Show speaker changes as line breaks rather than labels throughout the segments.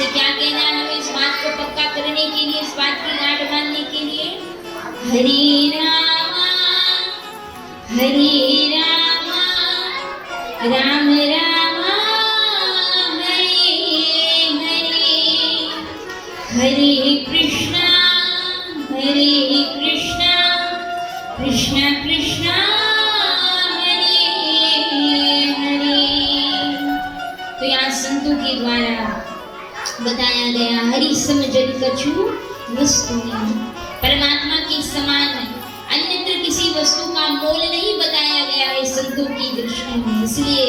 हमसे क्या कहना है हमें इस बात को पक्का करने के लिए, इस बात की गांठ बांधने के लिए? हरे रामा राम रामा हरे हरे, हरे कृष्णा कृष्ण कृष्ण हरे हरे। तो यहाँ संतों के द्वारा बताया गया हरि सम जन कछु वस्तु नहीं, परमात्मा के समान अन्यत्र किसी वस्तु का मोल नहीं बताया गया है संतों की दृष्टि में। इसलिए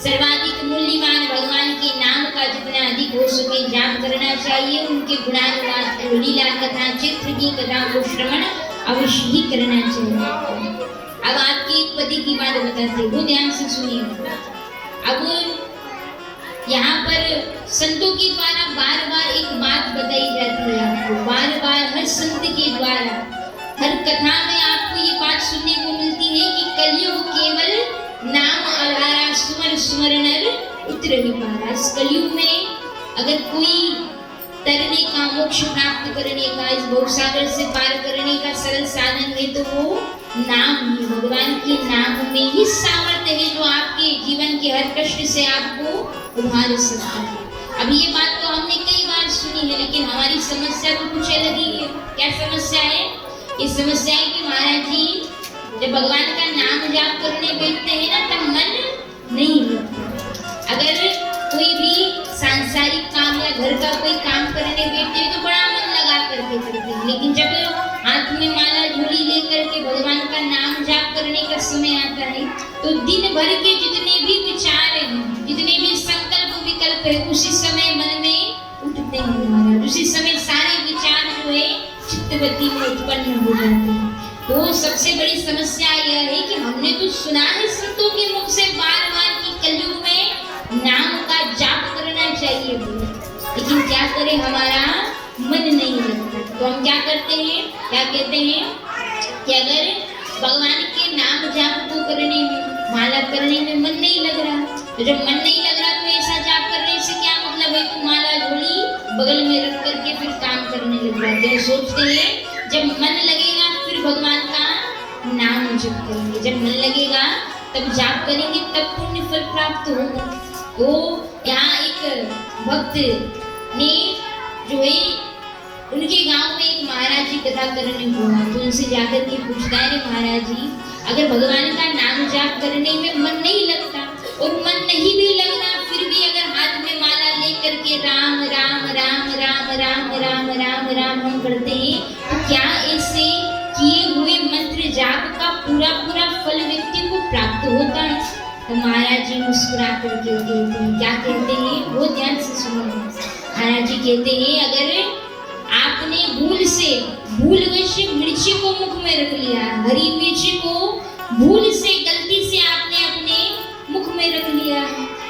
सर्वाधिक मूल्यवान भगवान के नाम का जितना अधिक हो सके जाप करना चाहिए। उनके गुणानुवाद को, लीला कथा, चित्र की कथा को श्रवण अवश्य ही करना चाहिए। अब आपकी एक पति की बात बताते हो, ध्यान से सुनिए। अब यहाँ पर संतों के द्वारा बार बार एक बात बताई जाती है आपको, बार बार हर संत के द्वारा हर कथा में आपको ये बात सुनने को मिलती है कि कलयुग केवल नाम आधारा सुमर सुमर नर उतर ही पारा। इस कलयुग में अगर कोई तरने का, मोक्ष प्राप्त करने का, इस भवसागर से पार करने का सरल साधन है तो वो नाम ही, भगवान के नाम में ही सामर्थ्य है जो आपके जीवन के हर कष्ट से आपको उभार सकता है। अब ये बात तो हमने कई बार सुनी है, लेकिन हमारी समस्या तो कुछ अलग ही है। क्या समस्या है? ये समस्या है कि महाराज जी जब भगवान का नाम जाप करने बैठते हैं ना तब मन नहीं लगता। अगर कोई भी सांसारिक काम या घर का कोई काम करने बैठते हैं तो बड़ा मन लगा करके करते हैं, लेकिन जब हाथ में माला झोली लेकर के भगवान का नाम जाप करने का समय आता है तो दिन भर के जितने भी विचार हैं, जितने भी संकल्प विकल्प है उसी समय मन में उठते हैं महाराज। उसी समय सारे विचार जो है चित्तवती में उत्पन्न हो जाते हैं। तो सबसे बड़ी समस्या यह है कि हमने तो सुना है संतों के मुख से बार बार कि कलयुग में नाम का जाप करना चाहिए, लेकिन क्या करें हमारा मन नहीं लगता। तो हम क्या करते हैं, क्या कहते हैं कि अगर भगवान के नाम जाप को करने में, माला करने में मन नहीं लग रहा, तो जब मन नहीं लग रहा तो ऐसा जाप करने से क्या मतलब है? तो माला झोली बगल में रख करके फिर काम करने लग जाते हैं। सोचते हैं जब मन लगेगा फिर भगवान का नाम जप करेंगे, जब मन लगेगा तब जाप करेंगे, तब पुण्य फल प्राप्त होगा। तो यहाँ एक भक्त ने जो है उनके गांव में एक महाराज जी कथा करने हुआ, तो उनसे जाकर के पूछता है महाराज जी अगर भगवान का नाम जाप करने में मन नहीं लगता और मन नहीं भी लगना फिर भी अगर हाथ में माला लेकर के राम राम राम राम राम राम राम राम हम करते हैं तो क्या ऐसे किए हुए मंत्र जाप का पूरा पूरा फल व्यक्ति को प्राप्त होता है? तो महाराज जी मुस्कुरा करके कहते हैं, क्या कहते हैं वो ध्यान से सुनो। महाराज जी कहते हैं अगर आपने भूलवश मिर्ची को मुख में रख लिया, हरी मिर्ची को भूल से गलती से आपने अपने मुख में रख लिया,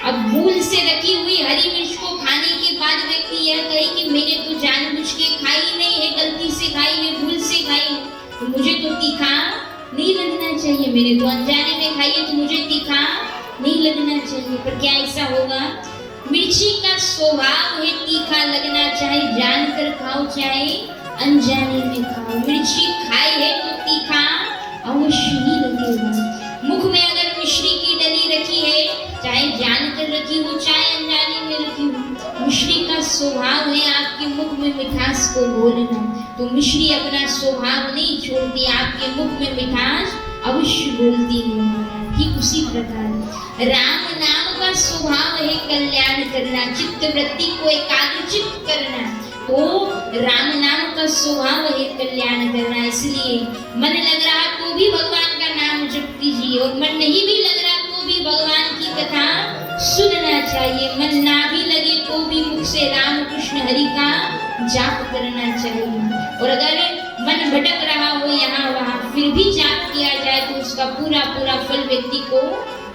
अब भूल से रखी हुई हरी मिर्च को खाने के बाद व्यक्ति यह कहे कि मैंने तो जानबूझ के खाई नहीं है, गलती से खाई है, भूल से खाई है, तो मुझे तो तीखा नहीं लगना चाहिए, मैंने तो अनजाने में खाई है तो मुझे तीखा नहीं लगना चाहिए। पर क्या ऐसा होगा? मिर्ची का स्वभाव है तीखा लगना, चाहे जानकर खाओ चाहे अनजाने में खाओ। मिर्ची खाई है तो तीखा अवश्य ही लगेगा। मुख में अगर मिश्री की डली रखी है, चाहे जानकर रखी हो चाहे अनजाने में रखी हो, मिश्री का स्वभाव है आपके मुख में मिठास को घोलना, तो मिश्री अपना स्वभाव नहीं छोड़ती, आपके मुख में मिठास अवश्य बोलती है। ठीक उसी प्रकार राम नाम का स्वभाव है कल्याण करना, चित्त वृत्ति को एकाग्रचित करना, तो राम नाम का स्वभाव है कल्याण करना। इसलिए मन लग रहा तो भी भगवान का नाम जप कीजिए और मन नहीं भी लग रहा तो भी भगवान की कथा सुनना चाहिए। मन ना भी लगे तो भी मुख से राम कृष्ण हरि का जाप करना चाहिए। और अगर मन भटक रहा हो यहाँ वहाँ फिर भी जाप किया जाए तो उसका पूरा पूरा फल व्यक्ति को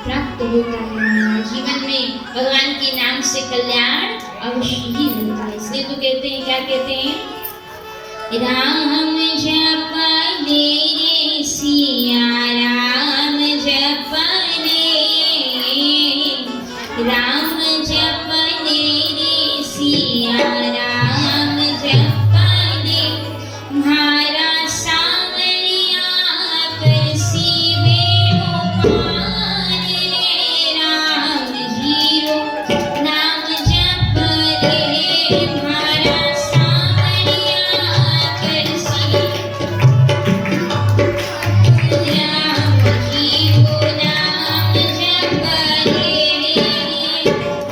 प्राप्त होता है। जीवन में भगवान के नाम से कल्याण अवश्य ही होता है। इसलिए तो कहते हैं, क्या कहते हैं, राम जप ले रे सिया राम जप ले, राम जप ले रे सिया राम जपने मारा सावरिया करसी बेड़ो पार रे राम जीरो नाम जप रे मारा सावरिया करसी राम जीरो नाम जप रे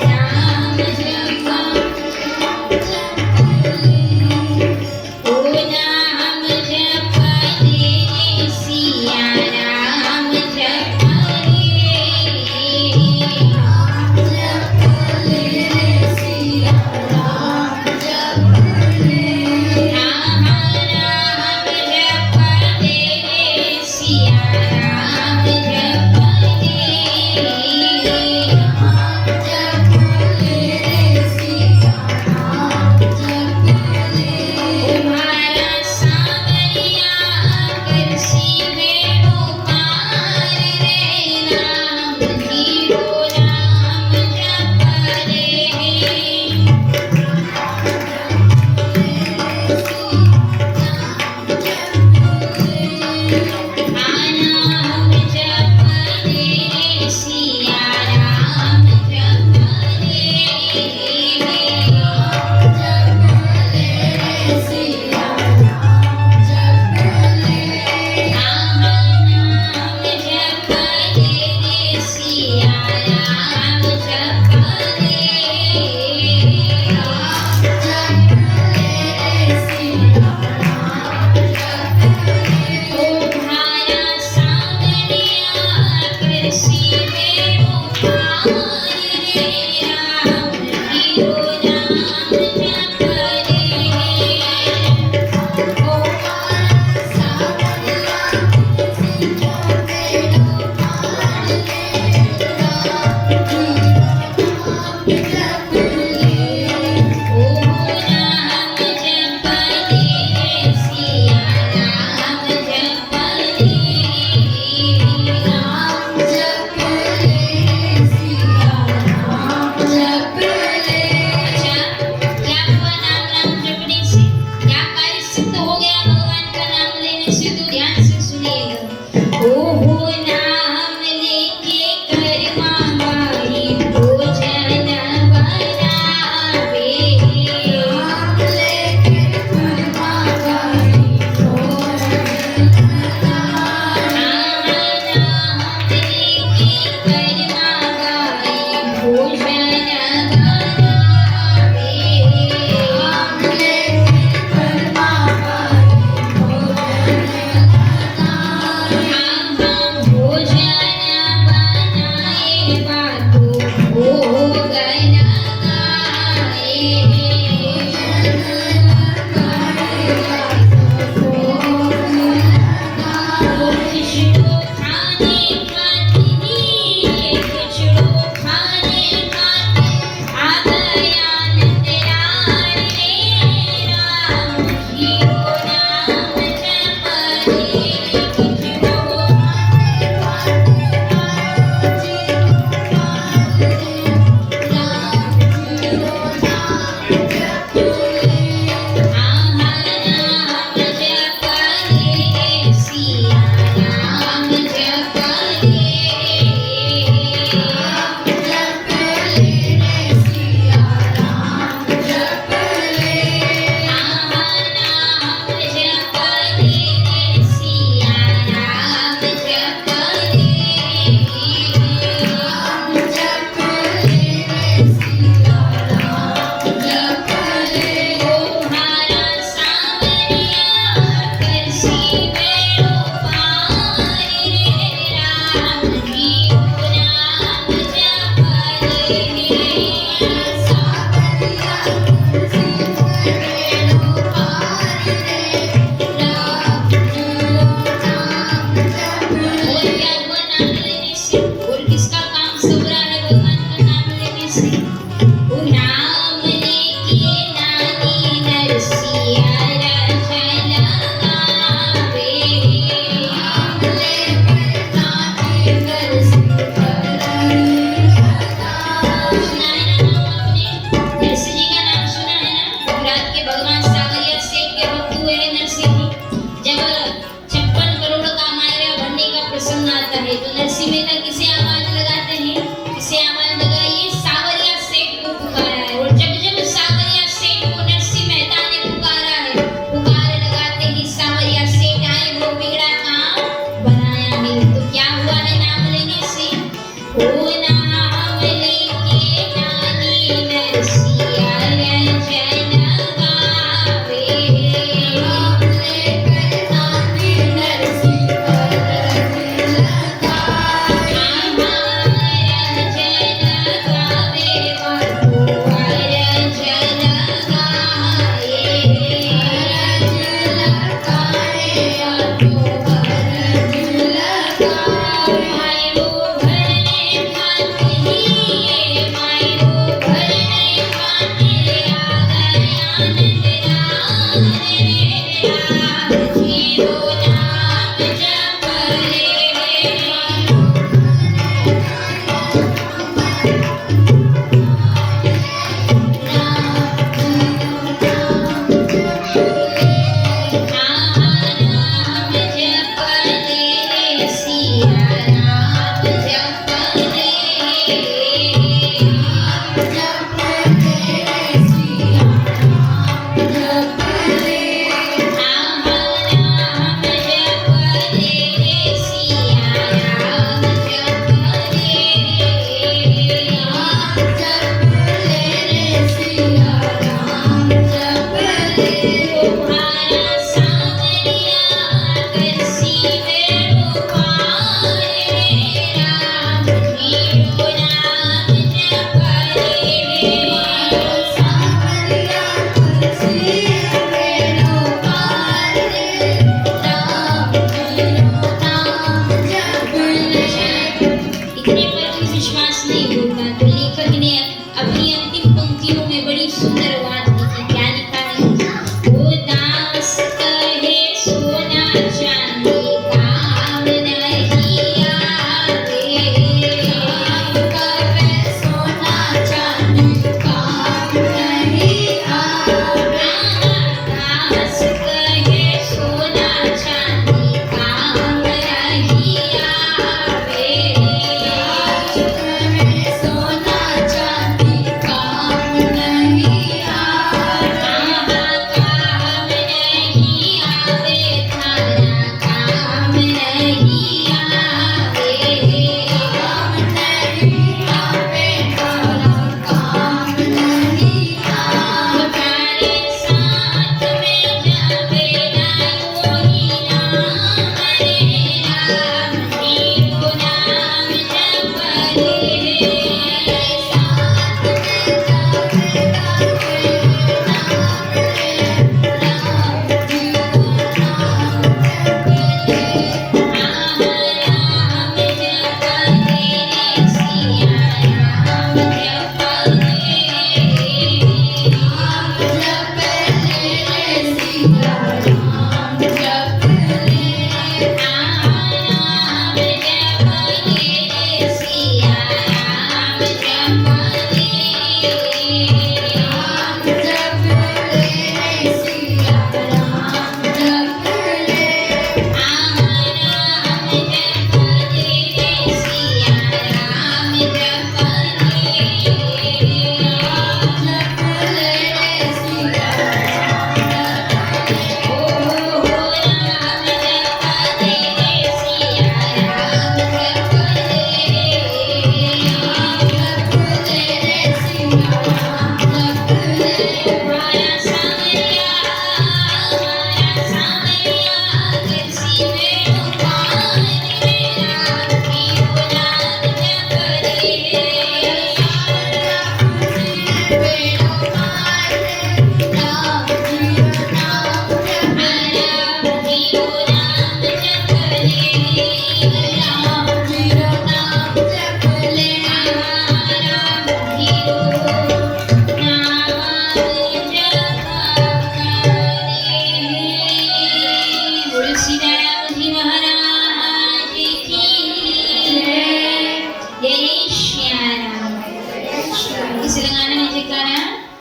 राम जप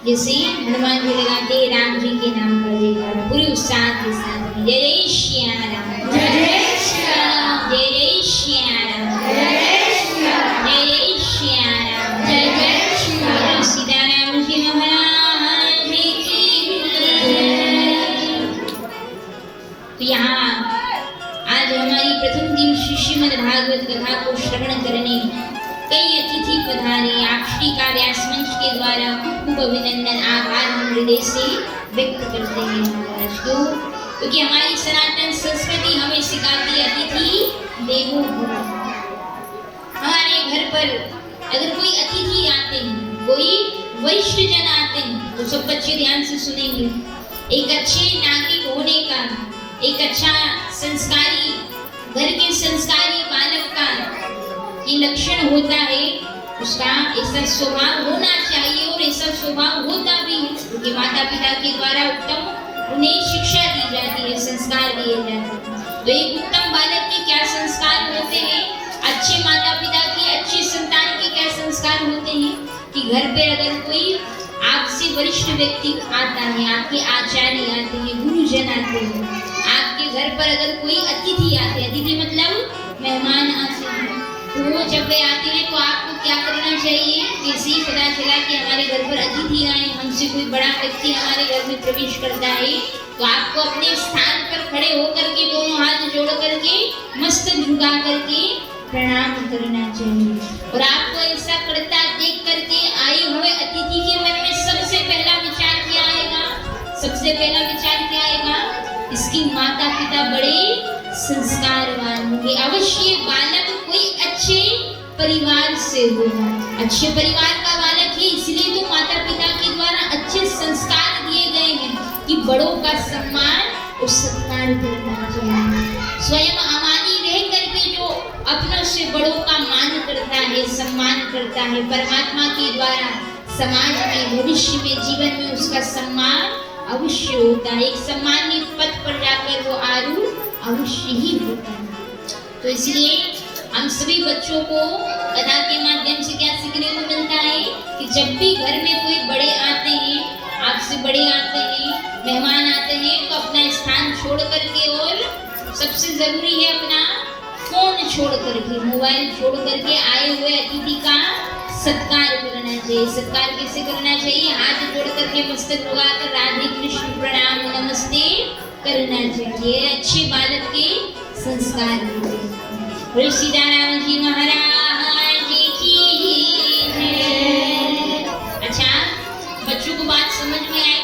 जैसे हनुमान जी लगाते राम जी के नाम का जयकारा पूरे उत्साह के साथ जय जय श्या राम,
जय जय श्री राम,
जय जय श्या राम,
जय जय श्री राम,
जय जय श्या राम,
जय जय श्री राम।
सीताराम जी महाराज की जय। तो यहाँ आज हमारी प्रथम दिवसीय श्रीमद् भागवत कथा को श्रवण करने कई अतिथि पधारे। आप श्री का व्यास मंच के द्वारा खूब अभिनंदन आभार हम हृदय से व्यक्त करते हैं महाराज को, क्योंकि हमारी सनातन संस्कृति हमें सिखाती है अतिथि देवो भव। हमारे घर पर अगर कोई अतिथि आते हैं, कोई वरिष्ठ जन आते हैं, तो सब बच्चे ध्यान से सुनेंगे। एक अच्छे नागरिक होने का, एक अच्छा संस्कारी घर के संस्कारी बालक का ये लक्षण होता है, उसका ऐसा स्वभाव होना चाहिए और ऐसा स्वभाव होता भी है, क्योंकि माता पिता के द्वारा उत्तम उन्हें शिक्षा दी जाती है, संस्कार दिए जाते हैं। तो एक उत्तम बालक के क्या संस्कार होते हैं, अच्छे माता पिता के, अच्छे संतान के क्या संस्कार होते हैं कि घर पे अगर कोई आपसे वरिष्ठ व्यक्ति आता है, आपके आचार्य आते हैं, गुरुजन आते हैं, आपके घर पर अगर कोई अतिथि आते हैं, अतिथि मतलब मेहमान आते हैं, तो जब वे आते हैं तो आपको क्या करना चाहिए? जैसे ही पता चला कि हमारे घर पर अतिथि आए, हमसे कोई बड़ा व्यक्ति हमारे घर में प्रवेश करता है, तो आपको अपने स्थान पर खड़े होकर के दोनों हाथ जोड़ करके मस्तक झुका करके प्रणाम करना चाहिए। और आपको ऐसा करता देख करके आए हुए अतिथि के मन में सबसे पहला विचार क्या आएगा? सबसे पहला विचार क्या आएगा? इसकी माता पिता बड़े संस्कारवान होंगे, अवश्य बालक कोई अच्छे परिवार से होगा। अच्छे परिवार का बालक है, इसलिए तो माता पिता के द्वारा अच्छे संस्कार दिए गए हैं कि बड़ों का सम्मान और सत्कार करना चाहिए। स्वयं अमानी रह करके जो अपनों से बड़ों का मान करता है, सम्मान करता है, परमात्मा के द्वारा समाज में, भविष्य में, जीवन में उसका सम्मान अवश्य होता है। एक सम्मानित पद पर जाकर वो आरूढ़ अवश्य ही होता है। तो इसलिए हम सभी बच्चों को कथा के माध्यम से क्या सीखने को मिलता है कि जब भी घर में कोई बड़े आते हैं, आपसे बड़े आते हैं, मेहमान आते हैं, तो अपना स्थान छोड़ करके, और सबसे जरूरी है अपना फोन छोड़ करके, मोबाइल छोड़ करके आए हुए अतिथि का सत्कार करना चाहिए। सत्कार कैसे करना चाहिए? हाथ जोड़ करके मस्तक लगाकर राधे कृष्ण प्रणाम नमस्ते करना चाहिए। अच्छे बालक के संस्कार होते। सीताराम जी महाराज की जय। अच्छा, बच्चों को बात समझ में आई?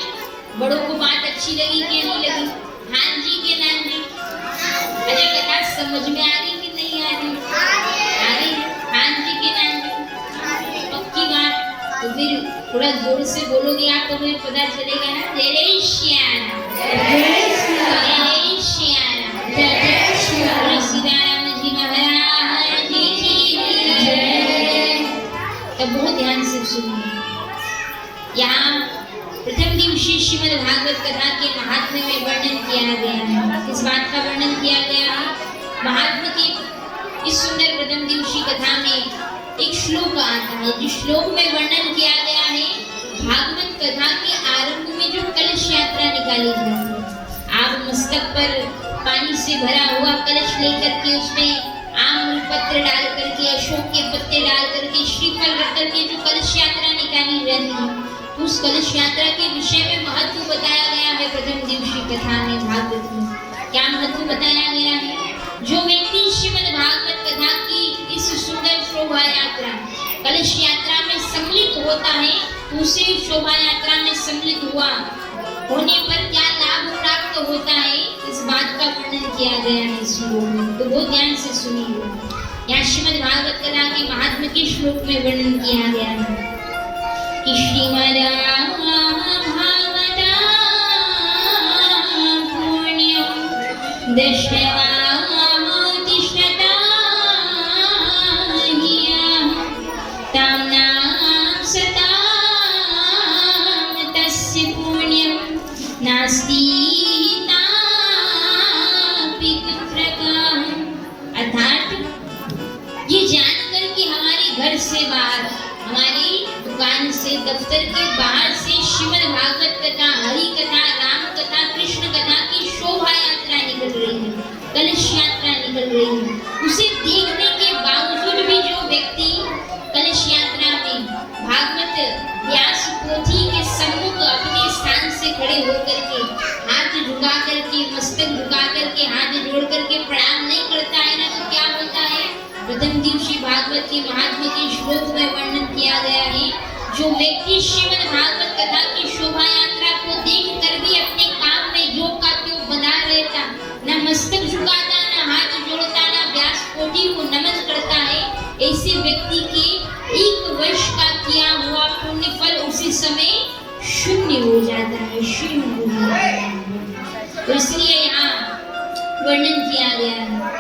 बड़ों को बात अच्छी लगी कि नहीं लगी? हाँ जी के नाम जी? अच्छा, कथा समझ में आ रही कि नहीं आ रही? आ रही? हाँ जी के नाम जी? पक्की बात? तो फिर थोड़ा जोर से बोलोगे आप, तो फिर पता चलेगा ना। जय जय श्या राम,
जय जय श्री राम,
जय जय श्या राम,
जय जय श्री राम,
सीताराम जी महाराज की जय। तब बहुत ध्यान से सुनिए। यहाँ प्रथम दिवसीय श्रीमद् भागवत कथा के महात्म्य में वर्णन किया गया है। किस बात का वर्णन किया गया है? महात्म्य की इस सुंदर प्रथम दिवसीय कथा में एक श्लोक आता है, जिस श्लोक में वर्णन किया गया है भागवत कथा के आरंभ में जो कलश यात्रा निकाली जाती है। आप मस्तक पर पानी से भरा हुआ कलश लेकर के उसमें आम पत्र डाल करके, अशोक के पत्ते डाल करके, श्रीफल रख करके जो कलश यात्रा निकाली जाती है, तो उस कलश यात्रा के विषय में महत्व बताया गया है प्रथम दिवसीय कथा में, भागवत में। क्या महत्व बताया गया है? जो व्यक्ति श्रीमद् भागवत कथा की इस सुंदर शोभा यात्रा, कलश यात्रा में सम्मिलित होता है, तो उसे शोभा यात्रा में सम्मिलित होने पर क्या लाभ प्राप्त होता है, इस बात का वर्णन किया गया है इस श्लोक में। तो बहुत ध्यान से सुनिए। यहाँ श्रीमद् भागवत कथा के महात्म्य के श्लोक में वर्णन किया गया है कि श्रीमद् भागवता पुण्यं दशवा से बाहर, हमारी दुकान से, दफ्तर के बाहर से श्रीमद् भागवत कथा, हरि कथा, राम कथा, कृष्ण कथा की शोभा यात्रा निकल रही है, कलश यात्रा निकल रही है, उसे देखने के बावजूद भी जो व्यक्ति कलश यात्रा में भागवत व्यास पोथी के सम्मुख अपने स्थान से खड़े होकर के हाथ झुका करके, मस्तक झुका करके, हाथ जोड़ करके प्रणाम नहीं करता है ना, तो क्या होता है? प्रथम दिवसी भागवत के महात्मा के श्लोक में वर्णन किया गया है, जो व्यक्ति श्रीमद् भागवत कथा की शोभा यात्रा को देख कर भी अपने काम में जो का त्यों बना रहता, न मस्तक झुकाता, न हाथ जोड़ता, न व्यास पोथी को नमन करता है, ऐसे व्यक्ति के 1 वर्ष का किया हुआ पुण्य फल उसी समय शून्य हो जाता है, शून्य हो जाता है। तो इसलिए यहाँ वर्णन किया गया है।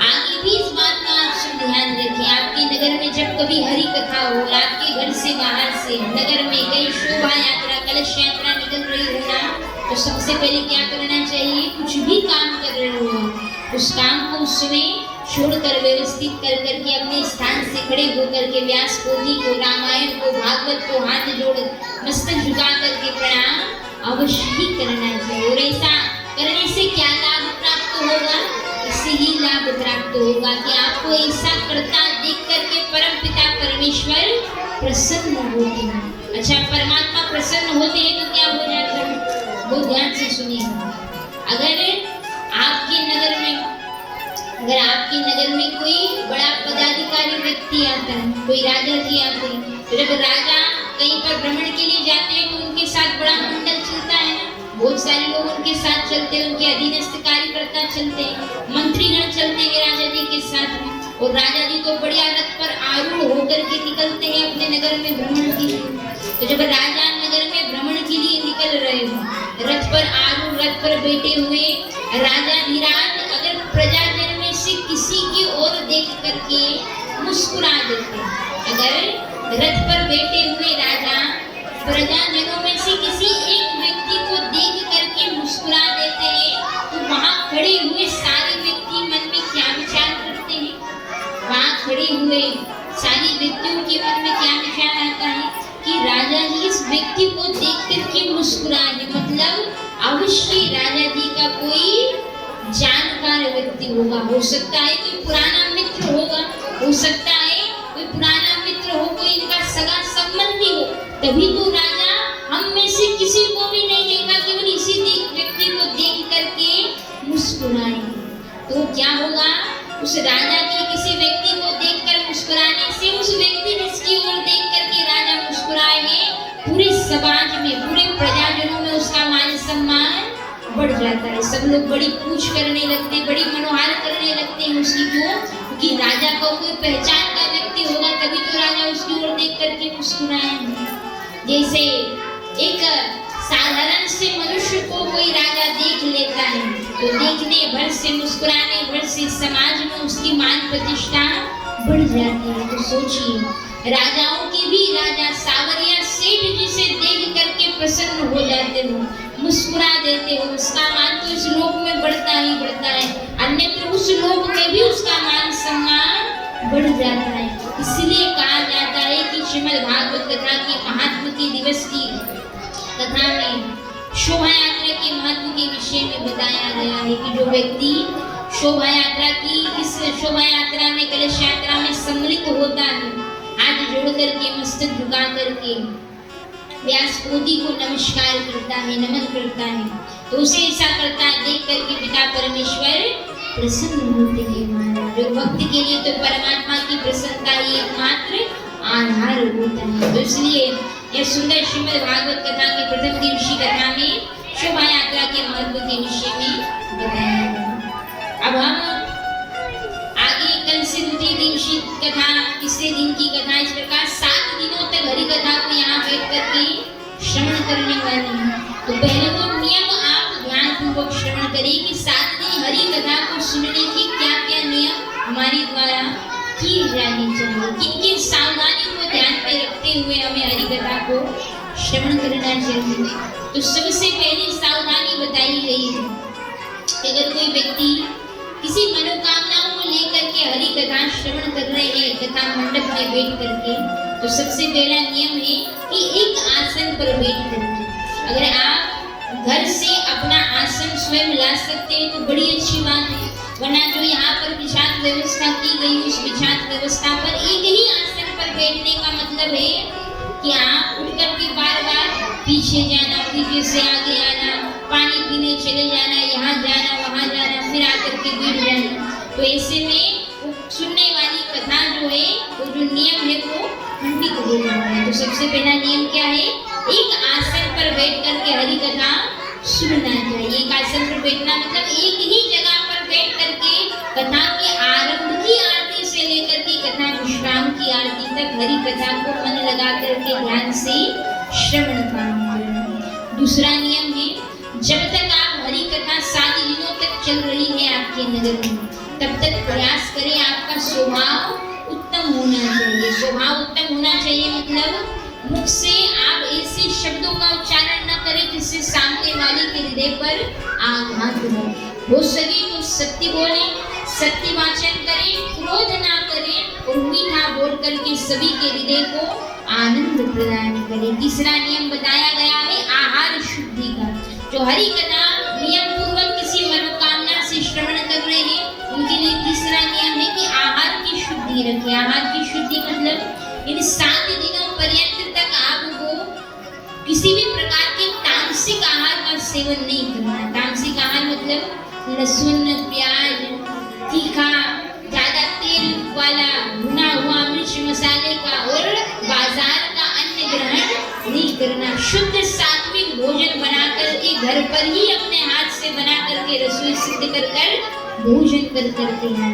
आगे भी इस बात का आप सब ध्यान रखें। आपके नगर में जब कभी हरि कथा हो, आपके घर से बाहर से नगर में कई शोभा यात्रा, कलश यात्रा निकल रही हो ना, तो सबसे पहले क्या करना चाहिए? कुछ भी काम कर रहे हो उस काम को उस समय छोड़कर व्यवस्थित कर करके अपने स्थान से खड़े होकर के व्यास पोथी को, रामायण को, भागवत को हाथ जोड़ मस्तक झुका करके प्रणाम अवश्य ही करना चाहिए। और ऐसा करने से क्या लाभ प्राप्त होगा? इससे ही लाभ प्राप्त होगा कि आपको ऐसा करता देख करके परम पिता परमेश्वर प्रसन्न होते हैं। अच्छा, परमात्मा प्रसन्न होते हैं तो क्या हो जाता है? बहुत ध्यान से सुनिएगा। अगर आपके नगर में कोई बड़ा पदाधिकारी व्यक्ति आता है, कोई राजा जी आते हैं, तो जब राजा कहीं पर भ्रमण के लिए जाते हैं तो उनके साथ बड़ा मंडल चलता है ना, बहुत सारे लोग उनके साथ चलते हैं, उनके अधीनस्थ कार्यकर्ता चलते हैं, मंत्रीगण चलते हैं राजा जी के साथ में, और राजा जी तो बढ़िया रथ पर आरूढ़ होकर के निकलते हैं अपने नगर में भ्रमण के लिए। तो जब राजा नगर में भ्रमण के लिए निकल रहे हो, रथ पर आरूढ़, रथ पर बैठे हुए राजा धीराज अगर प्रजाजन में से किसी की ओर देख करके मुस्कुरा देते, अगर रथ पर बैठे हुए राजा प्रजाजनों में से किसी एक व्यक्ति को देख करके मुस्कुरा देते हैं, तो वहां खड़े हुए सारे व्यक्ति मन में क्या विचार करते हैं? वहां खड़े हुए सारे व्यक्तियों के मन में क्या विचार आता है कि राजा जी इस व्यक्ति को देख करके मुस्कुराए, मतलब अवश्य राजा जी का कोई जानकार व्यक्ति होगा, हो सकता है कोई पुराना मित्र होगा, हो सकता है कोई पुराना मित्र हो, कोई इनका सगा संबंधी हो, तभी तो राजा हम में से किसी को भी नहीं देखा, केवल इसी व्यक्ति को देख करके मुस्कुराए। तो क्या होगा? उस राजा के किसी व्यक्ति को देखकर मुस्कुराने से उस व्यक्ति जिसकी ओर देख करके राजा मुस्कुराए हैं, पूरे समाज में, पूरे प्रजाजनों में उसका मान सम्मान बढ़ जाता है। सब लोग बड़ी पूछ करने लगते हैं, बड़ी मनोहार करने लगते हैं उसकी, क्यों? क्योंकि राजा को कोई पहचान का व्यक्ति होगा, तभी तो राजा उसकी ओर देख करके मुस्कुराए। जैसे एक साधारण से मनुष्य को कोई राजा देख लेता है तो देखने भर से, मुस्कुराने भर से समाज में उसकी मान प्रतिष्ठा बढ़ जाती है। तो सोचिए, राजाओं के भी राजा सावरिया सेठ जिसे देख करके प्रसन्न हो जाते हो, मुस्कुरा देते हो, उसका मान तो इस लोक में बढ़ता ही बढ़ता है, अन्यत्र उस लोक में भी उसका मान सम्मान बढ़ जाता है। इसलिए कहा जाता है कि श्रीमद् भागवत कथा की महात्मा के दिवस की कथा में शोभा यात्रा के महत्व के विषय में बताया गया है कि जो व्यक्ति शोभा यात्रा की, इस शोभा यात्रा में, कलश यात्रा में सम्मिलित होता है, हाथ जोड़ करके, मस्तक झुका करके व्यास पोथी को नमस्कार करता है, नमन करता है, तो उसे ऐसा करता है देख करके पिता परमेश्वर प्रसन्न होते हैं महाराज। और भक्त के लिए तो परमात्मा की प्रसन्नता ही एकमात्र आधार होता है। तो इसलिए यह सुंदर श्रीमद् भागवत कथा के प्रथम दिवसीय कथा में शोभा यात्रा के महत्व के विषय में बताया गया। अब हम आगे कल से द्वितीय दिवसीय कथा, तीसरे दिन की कथा, इस प्रकार 7 दिनों तक हरि कथा को यहाँ बैठ करके श्रवण करने वाले हैं। तो पहले तो नियम आप ध्यान पूर्वक श्रवण करिए कि 7 दिन हरि कथा को सुनने की क्या क्या नियम हमारे द्वारा किए जाने चाहिए, किन किन सावधानी को ध्यान में रखते हुए हमें हरि कथा को श्रवण करना चाहिए। तो सबसे पहली सावधानी बताई गई है कि अगर कोई व्यक्ति किसी मनोकामनाओं को लेकर के हरि कथा श्रवण कर रहे हैं कथा मंडप में बैठ करके, तो सबसे पहला नियम है कि एक आसन पर बैठ करके। अगर आप घर से अपना आसन स्वयं ला सकते हैं तो बड़ी अच्छी बात है, वरना जो यहाँ पर विछात व्यवस्था की गई उस विछात व्यवस्था पर एक ही आसन पर बैठने का मतलब है कि आप उठ करके बार बार पीछे जाना, पीछे से आगे आना, पानी पीने चले जाना, यहाँ जाना वहाँ जाना, फिर आकर के बैठ जाना। तो ऐसे में सुनने वाली कथा जो है वो जो नियम है वो खंडित हो जाता है। तो सबसे पहला नियम क्या है, एक आसन पर बैठ करके हरि कथा सुनना चाहिए। एक आसन पर बैठना मतलब एक ही जगह पर बैठ करके कथा के आरंभ की आरती से लेकर के कथा विश्राम की आरती तक हरि कथा को मन लगा करके ध्यान से श्रवण करना। दूसरा नियम है, जब तक आप हरि कथा 7 दिनों तक चल रही है आपके नगर में, तब तक प्रयास करें आपका स्वभाव उत्तम होना चाहिए। स्वभाव उत्तम होना चाहिए मतलब मुख से आप ऐसे शब्दों का उच्चारण न करें जिससे सामने वाले के हृदय पर आघात हो सके तो सत्य बोले, सत्य वाचन करें, क्रोध ना करें और मीठा बोल करके सभी के हृदय को आनंद प्रदान करें। तीसरा नियम बताया गया है आहार शुद्धि का। जो हरि कथा नियम पूर्वक किसी मनोकामना से श्रवण कर रहे हैं उनके लिए तीसरा नियम है कि आहार की शुद्धि रखें। आहार की शुद्धि मतलब इन 7 दिनों पर्यंत तक आपको किसी भी प्रकार के तामसिक आहार का सेवन नहीं करना। तामसिक आहार मतलब लहसुन, प्याज, तीखा, ज्यादा तेल वाला, भुना हुआ मिर्च मसाले का और बाजार का अन्न ग्रहण नहीं करना। शुद्ध सात्विक भोजन बना करके घर पर ही अपने हाथ से बना करके रसोई सिद्ध कर भोजन करते हैं।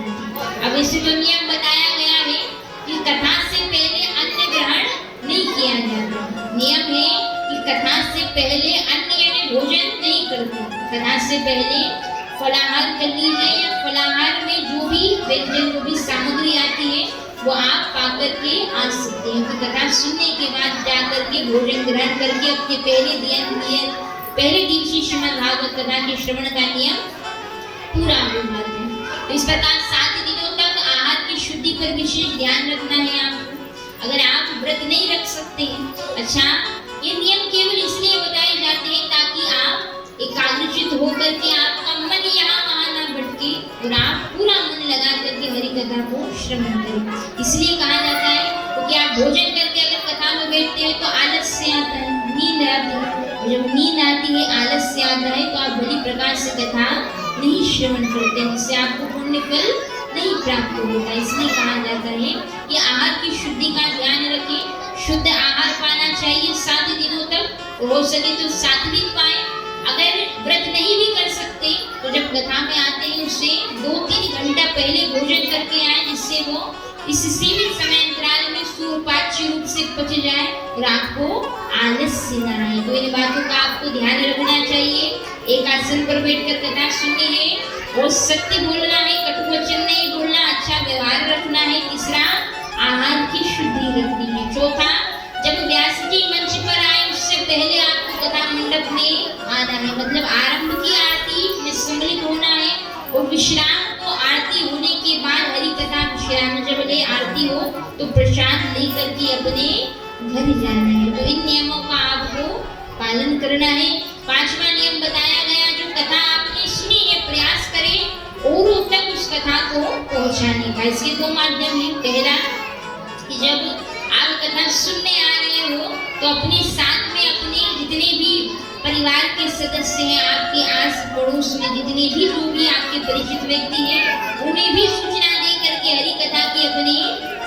अब इसे जो नियम बताया गया है कि कथा से पहले अन्न ग्रहण नहीं किया जाता। नियम है कि कथा से पहले अन्न यानी भोजन नहीं करते। कथा से पहले फलाहार कर लीजिए या फलाहार में जो भी व्यंजन जो भी सामग्री आती है वो आप पाकर के आ सकते हैं। तो कथा सुनने के बाद जाकर के भोजन ग्रहण करके अपने पहले दिन की श्रीमद् भागवत कथा के श्रवण का नियम पूरा हो जाता है। तो इस प्रकार 7 दिनों तक आहार की शुद्धि पर विशेष ध्यान रखना है आपको। अगर आप व्रत नहीं रख सकते हैं, अच्छा ये नियम केवल इसलिए बताए जाते हैं ताकि आप एकाग्रचित होकर के आपका मन यहाँ वहाँ ना भटके और आप पूरा मन लगा करके हरि कथा को श्रवण करें। इसलिए कहा जाता है क्योंकि आप भोजन करके अगर कथा में बैठते हैं तो आलस्य आता है, नींद आती है। जब नींद आती है, आलस्य आता है तो आप बड़ी प्रकार से कथा नहीं श्रवण करते, जिससे आपको पुण्य फल नहीं प्राप्त होगा। इसलिए कहा जाता है कि आहार की शुद्धि का ध्यान रखें। शुद्ध आहार पाना चाहिए 7 दिनों तक, हो सके तो सात्विक पाए। अगर व्रत नहीं भी कर सकते तो जब कथा में आते हैं उससे 2-3 घंटा पहले भोजन करके आए, जिससे वो इस सीमित समय अंतराल में सुपाच्य रूप से पच जाए और आपको आलस्य न आए। तो इन बातों का आपको ध्यान रखना चाहिए। एक आसन पर बैठकर कथा सुननी है और सत्य बोलना है, कटु वचन नहीं बोलना, अच्छा व्यवहार रखना है। तीसरा आहार की शुद्धि रखनी है। चौथा, जब व्यास जी मंच पर आए उससे पहले आपको कथा मंडप में आना है, मतलब आरंभ की आरती में सम्मिलित होना है और विश्राम को आरती होने के बाद हरि कथा विश्राम जब ले आरती हो तो प्रसाद लेकर के अपने घर जाना है। तो इन नियमों का आपको पालन करना है। 5वां नियम बताया गया, जो कथा आपने सुनी है प्रयास करें औरों तक उस कथा को पहुंचाने का। इसके 2 माध्यम हैं। पहला कि जब आप कथा सुनने आ रहे हो तो अपने साथ में अपने जितने भी परिवार के सदस्य हैं, आपके आस पड़ोस में जितने भी लोग भी आपके परिचित व्यक्ति हैं, उन्हें भी सूचना दे करके हरि कथा की अपने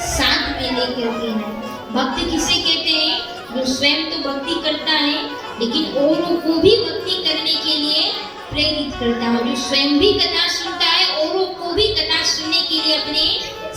साथ में लेकर के आए। भक्त किसे कहते हैं? जो स्वयं तो भक्ति करता है लेकिन औरों को भी भक्ति करने के लिए प्रेरित करता है। जो स्वयं भी कथा सुनता है औरों को भी कथा सुनने के लिए अपने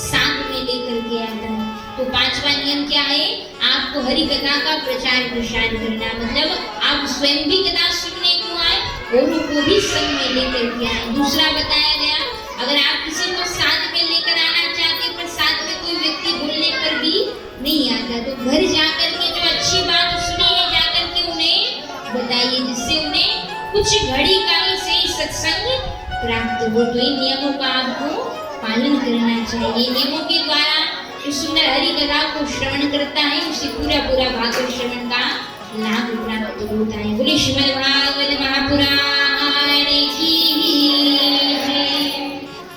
साथ में लेकर के आता है। तो 5वां नियम क्या है? आपको हरि कथा का प्रचार प्रसार करना, मतलब आप स्वयं भी कथा सुनने को आए औरों को भी संग में लेकर के आए। दूसरा बताया गया, अगर आप किसी को साथ में लेकर आना चाहते पर साथ में कोई व्यक्ति बोलने पर भी नहीं आता तो घर जाकर के जो अच्छी बात सुनी है जाकर के उन्हें बताइए, जिससे उन्हें कुछ घड़ी का ही सही सत्संग प्राप्त हो। तो इन नियमों का आपको पालन करना चाहिए। नियमों के द्वारा जो सुंदर हरि कथा को श्रवण करता है उसे पूरा भागवत श्रवण का लाभ होता है। बोले श्रीमद् भागवत महापुराण की जय।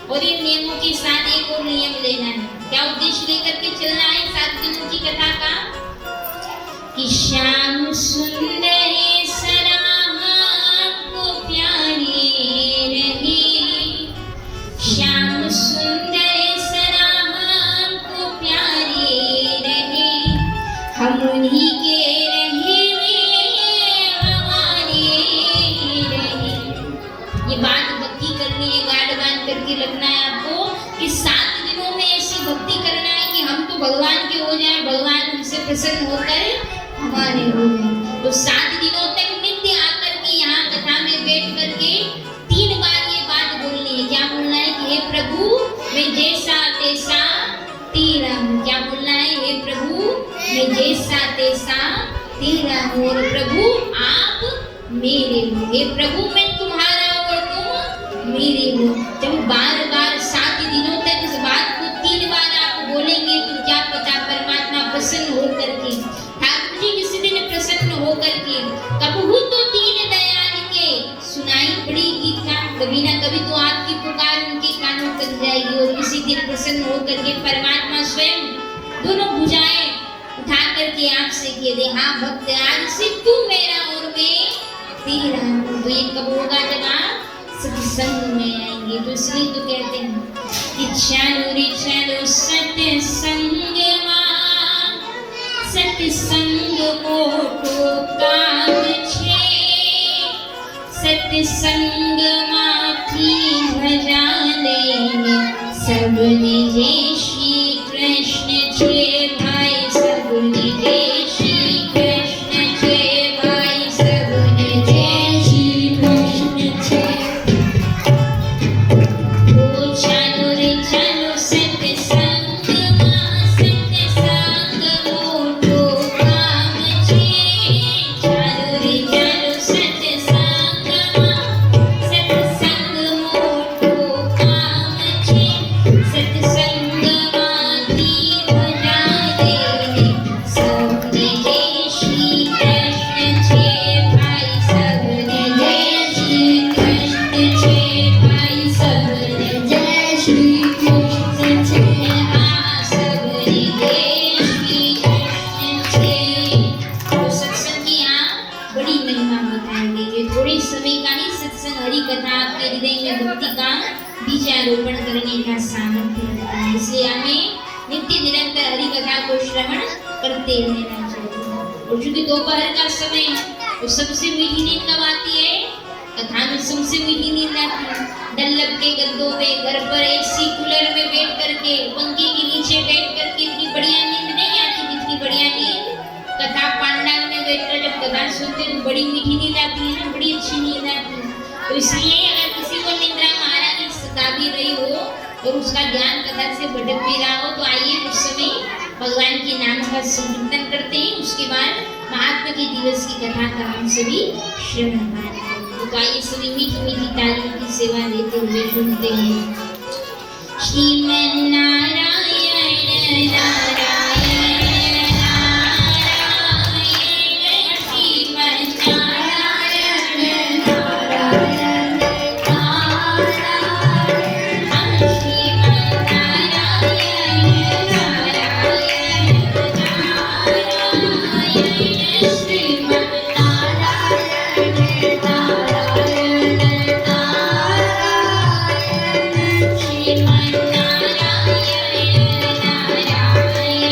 और इन नियमों के साथ एक और नियम लेना है। क्या उद्देश्य लेकर के चलना है 7 दिनों की कथा का? कि श्याम सुंदर सराहत को प्यारे रहे, श्याम सुंदर सराहत को प्यारे रहे, हम उन्हीं के रहे हमारे रहे। ये बात भक्ति करनी है, गाढ़ बांध करके रखना है आपको कि 7 दिनों में ऐसी भक्ति करना है कि हम तो भगवान के हो जाए, भगवान हमसे प्रसन्न होकर हमारे हो जाए। तो 7 दिनों तक नित्य आकर के यहाँ कथा में बैठ करके 3 बार ये बात बोलनी है। क्या बोलना है कि हे प्रभु मैं जैसा तैसा तेरा हूँ। क्या बोलना है? हे प्रभु मैं जैसा तैसा तेरा हूँ और प्रभु आप मेरे हो। हे प्रभु मैं तुम्हारा और तुम मेरे हो। जब बार बार 7 दिनों तक इस बात को 3 बार आप बोलेंगे तो क्या पता परमात्मा प्रसन्न होकर के, ठाकुर जी किसी दिन प्रसन्न होकर के कबहू तो 3 दयाल के सुनाई पड़ेगी क्या? कभी ना कभी तो आपकी पुकार उनके कानों तक जाएगी और किसी दिन प्रसन्न होकर के परमात्मा स्वयं दोनों भुजाएं उठा करके आपसे कह दे, हाँ भक्त आज से तू मेरा और मैं तेरा हूँ। तो ये कब होगा? जब आप सत्संग में आएंगे। तो इसलिए तो कहते हैं कि चलो रे चलो सत्संग सत्संग मोटो काम छे, सत्संग माथी भजा लेने सबने जय श्री कृष्ण जय भाई, सबने जय श्री कृष्ण जय भाई, सबने जय श्री कृष्ण जय। ओ चलो रे चलो सत्संग बीजारोपण करने का सामर्थ्य रखता है। इसलिए हमें नित्य निरंतर हरि कथा को श्रवण करते रहना चाहिए। और चूंकि दोपहर का समय तो सबसे मीठी नींद कब आती है? कथा में सबसे मीठी नींद आती है। डल्लब के गद्दों में घर पर एसी कूलर में बैठ करके पंखे के नीचे बैठ करके इतनी बढ़िया नींद नहीं आती जितनी बढ़िया नींद कथा पंडाल में बैठकर जब कथा सुनते तो बड़ी मीठी नींद आती है ना, बड़ी अच्छी नींद आती है। तो इसलिए अगर किसी को निद्रा महारानी सता भी रही हो और उसका ध्यान कथा से भटक भी रहा हो तो आइए उस समय भगवान के नाम का संकीर्तन करते हैं। उसके बाद महात्मा के दिवस की कथा का हम सभी श्रवण करेंगे। तो आइए सभी मीठी मीठी तालियों की सेवा देते हुए सुनते हैं। श्रीमन नारायण नारायण नारायण श्रीमन नारायण नारायण नारायण हम श्रीमन नारायण नारायण नारायण श्रीमन नारायण नारायण नारायण श्रीमन नारायण नारायण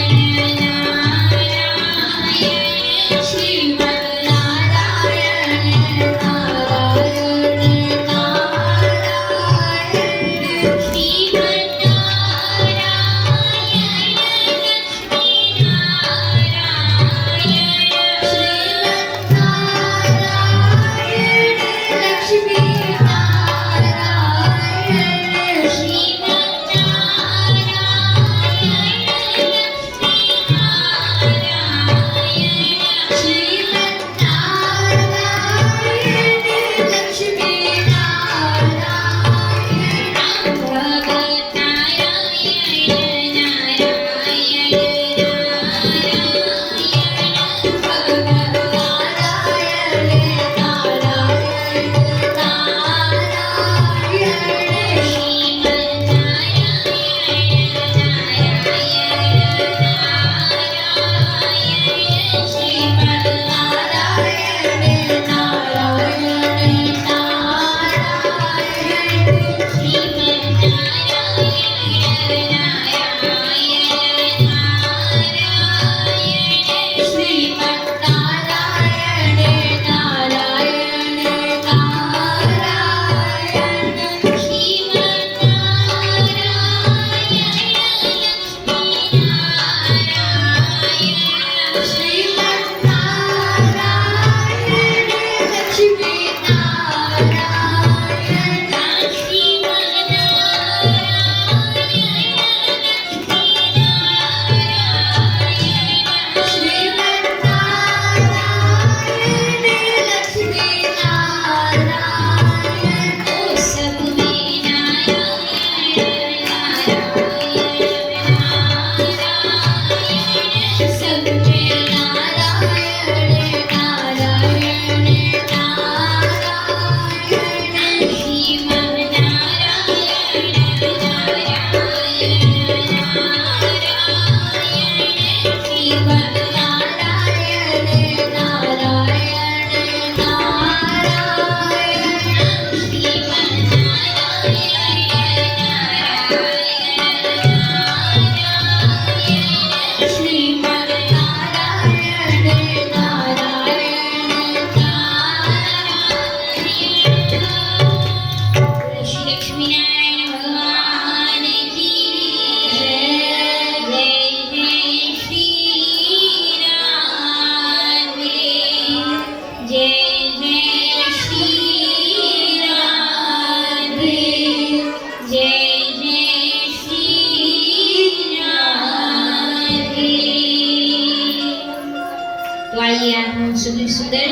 आपको सभी सुंदर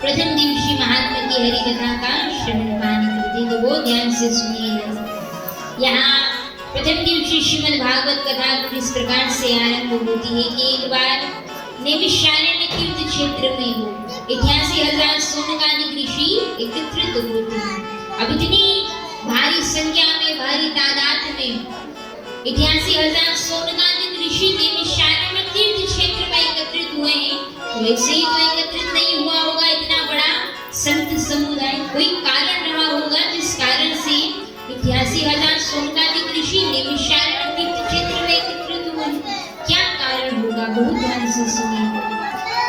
प्रथम दिवसीय महात्मा की हरि कथा का श्रवण पाने करते, तो वो ध्यान से सुनिए। यहाँ प्रथम दिवसीय श्रीमद् भागवत कथा कुछ इस प्रकार से आरंभ होती है कि एक बार नैमिषारण्य तीर्थ क्षेत्र में हो 88,000 सोनकादिक ऋषि एकत्रित होते हैं। अब इतनी भारी संख्या में, भारी तादाद में 88,000 सोनकादिक ऋषि नैमिषारण्य तीर्थ क्षेत्र में एकत्रित हुए हैं। वैसे ही तो एकत्रित नहीं हुआ होगा इतना बड़ा संत समुदाय, कोई कारण रहा होगा जिस कारण से 88,000 सोनकादिक ऋषि नैमिषारण्य तीर्थ क्षेत्र में एकत्रित हुए। क्या कारण होगा, बहुत ध्यान से सुनिए।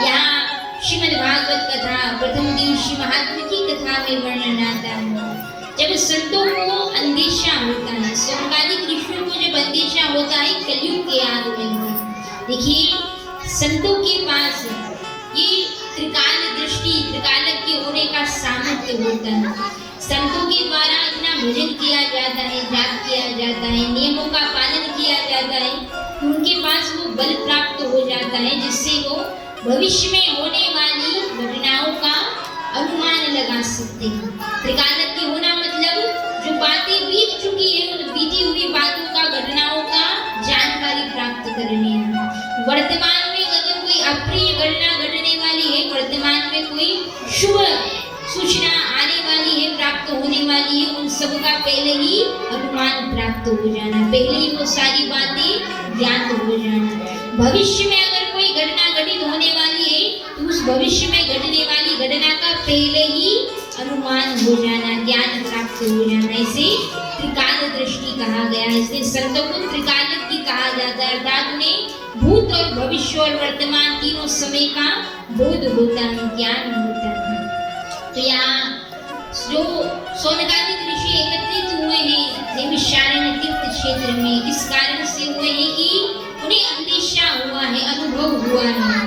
यहाँ श्रीमद् भागवत कथा प्रथम दिवसीय महात्मा की कथा में वर्णन आता है। जब संतों को अंदेशा होता है, सोनकादिक ऋषियों को जब अंदेशा होता है कलयुग के आगमन का, देखिए संतों के पास ये त्रिकाल दृष्टि, त्रिकालज्ञ होने का सामर्थ्य होता है। संतों के द्वारा इतना भजन किया जाता है, जाप किया जाता है, नियमों का पालन किया जाता है, उनके पास वो बल प्राप्त हो जाता है जिससे वो भविष्य में होने वाली घटनाओं का अनुमान लगा सकते हैं। त्रिकालज्ञ होना मतलब जो बातें बीत चुकी है उन बीती हुई बातों का, घटनाओं का जानकारी प्राप्त करनी है। वर्तमान में अगर कोई अप्रिय घटना घटने वाली है, वर्तमान में कोई शुभ सूचना आने वाली है, प्राप्त होने वाली है, उन सब का पहले ही अनुमान प्राप्त हो जाना, पहले ही वो सारी बातें ज्ञात हो जाना। भविष्य में अगर कोई घटना घटित होने वाली है तो उस भविष्य में घटने वाली घटना का पहले ही अनुमान हो जाना, ज्ञान प्राप्त हो जाना, इसे त्रिकाल दृष्टि कहा गया है। इसलिए संतों को त्रिकालज्ञ कहा जाता है, अर्थात उन्हें भूत और भविष्य और वर्तमान तीनों समय का बोध होता है, ज्ञान होता है। तो यहाँ जो सोनकादिक ऋषि एकत्रित हुए हैं नैमिषारण्य तीर्थ क्षेत्र में, इस कारण से हुए हैं कि उन्हें अंदेशा हुआ है, अनुभव हुआ है,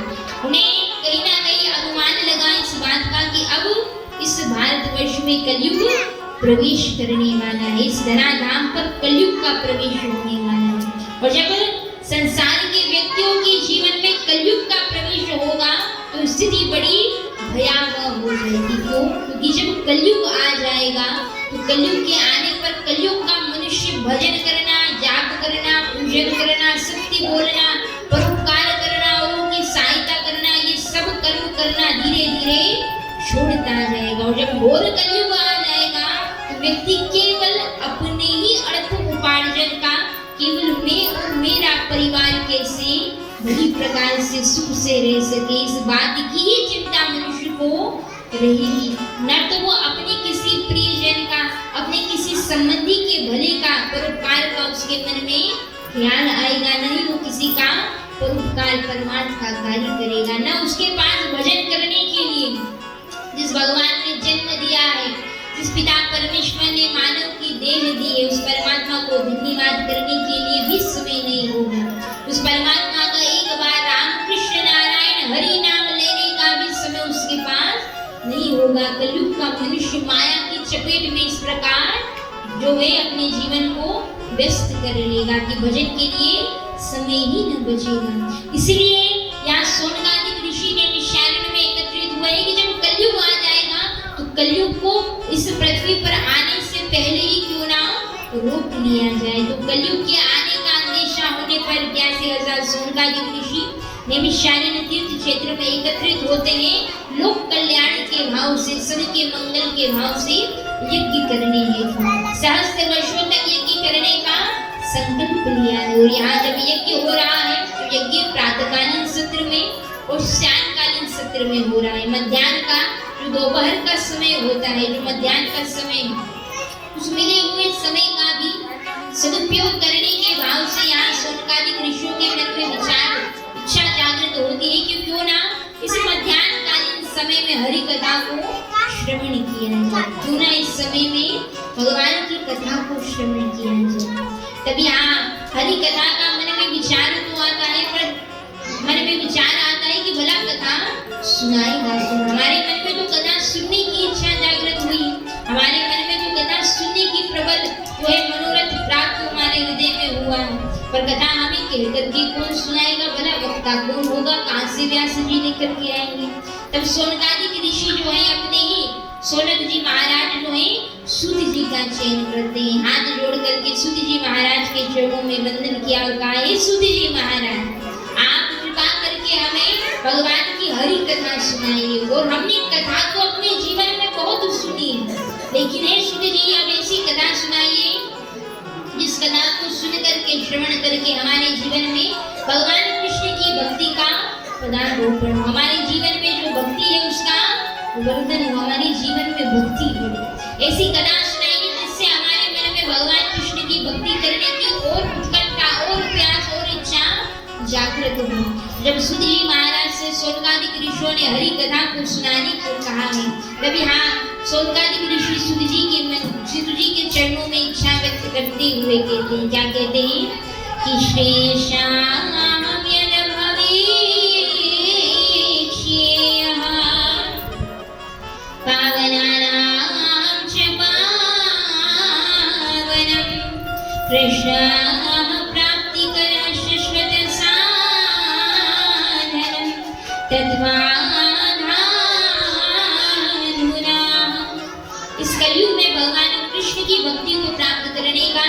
उन्हें कहीं ना कहीं अनुमान लगा इस बात का कि अब इस भारतवर्ष में कलयुग प्रवेश करने वाला है, इस धराधाम पर कलयुग का प्रवेश होने वाला है। और जब संसार के व्यक्तियों के जीवन में कलयुग का प्रवेश होगा तो स्थिति बड़ी भयावह हो जाएगी। क्यों? क्योंकि जब कलयुग आ जाएगा तो कलयुग के आने पर कलयुग का मनुष्य भजन करना, जाप करना, पूजन करना, सत्य बोलना, परोपकार करना, औरों की सहायता करना, ये सब कर्म करना धीरे धीरे छोड़ता जाएगा। और जब घोर कलयुग आ जाएगा तो व्यक्ति केवल अपने ही अर्थ उपार्जन का, केवल मैं और मेरा परिवार कैसे बड़ी प्रकार से सुख से रह सके, इस बात की ही चिंता मनुष्य को रहेगी। न तो वो अपने किसी प्रियजन का, अपने किसी संबंधी के भले का, परोपकार का उसके मन में ख्याल आएगा, नहीं वो किसी का परोपकार परमार्थ का कार्य करेगा, न उसके पास भजन करने के लिए जिस भगवान ने जन्म दिया है, जिस पिता परमेश्वर ने मानव की देह दी है, उस परमात्मा को धन्यवाद करने के लिए भी समय नहीं होगा। उस परमात्मा का एक बार राम कृष्ण नारायण हरि नाम लेने का भी समय उसके पास नहीं होगा। कलयुग का मनुष्य माया की चपेट में इस प्रकार जो है अपने जीवन को व्यस्त कर लेगा कि भजन के लिए समय ही न बचेगा। इसलिए यहाँ सोनकादिक ऋषि नैमिषारण्य में एकत्रित हुए कि जब कलयुग आ जाएगा तो कलयुग को इस पृथ्वी पर आने से पहले ही क्यों ना रोक लिया जाए। तो कलयुग के आने का अंदेशा होने पर 88,000 सोनकादिक ऋषि नैमिषारण्य तीर्थ क्षेत्र में एकत्रित होते हैं, लोक कल्याण के भाव से, सबके मंगल के भाव से यज्ञ करने हेतु सहस्त्र वर्षों तक यज्ञ करने का संकल्प लिया है। और यहाँ जब यज्ञ हो रहा है तो यज्ञ प्रातःकालीन सत्र में और सायंकालीन सत्र में हो रहा है। मध्याह्न का जो दोपहर का समय होता है, जो मध्याह्न का समय है, उस मिले हुए समय का भी सदुपयोग करने के भाव से यहाँ सोनकादिक ऋषियों के मन में इच्छा जागृत होती है कि क्यों ना इस मध्याह्नकालीन समय में हरि कथा को श्रवण किया जाए, क्यों ना इस समय में भगवान की कथा को श्रवण किया जाए। तब यहाँ हरि कथा का मन में विचार तो आता है, पर मन में विचार आता है कि भला कथा सुनाएगा कौन। हमारे मन में तो कथा सुनने की इच्छा जागृत हुई, हमारे मन में तो कथा सुनने की प्रबल जो है मनोरथ प्राप्त हमारे हृदय में हुआ है, पर कथा हमें कहकर के कौन सुनाएगा, भला वक्ता कौन होगा, कहाँ से व्यास जी लेकर के आएंगे। तब सोनकादिक ऋषि जो है अपने ही सोनक जी महाराज जो है सूत जी का चयन करते हैं, हाथ जोड़ करके सूत जी महाराज के चरणों में वंदन किया और कहा, हे सूत जी महाराज, आप कृपा करके हमें भगवान की हरि कथा सुनाइए। और हमने कथा तो अपने जीवन में बहुत सुनी, लेकिन हे सूत जी अब ऐसी कथा सुनाइए जिस कथा को सुन करके श्रवण करके हमारे जीवन में भगवान कृष्ण की भक्ति का पदारोपण, हमारे जीवन में जो भक्ति है उसका वर्धन हो, हमारे जीवन में भक्ति बढ़े। ऐसी कथा सुनाइए जिससे हमारे मन में भगवान कृष्ण की भक्ति करने की और उत्कंठा और प्यास और इच्छा जागृत हो। जब सूत जी महाराज से सोनकादिक ऋषियों ने हरि कथा को सुनाने को कहा है, तभी सोनकादिक ऋषि सूत जी के चरणों में इच्छा व्यक्त करते हुए कहते हैं, क्या कहते हैं कि श्रेषाम पावनानां च पावनं कृष्णः प्राप्तिकरं शाश्वत साधनं तद्वाधानुना। इस कलयुग में भगवान कृष्ण की भक्ति को प्राप्त करने का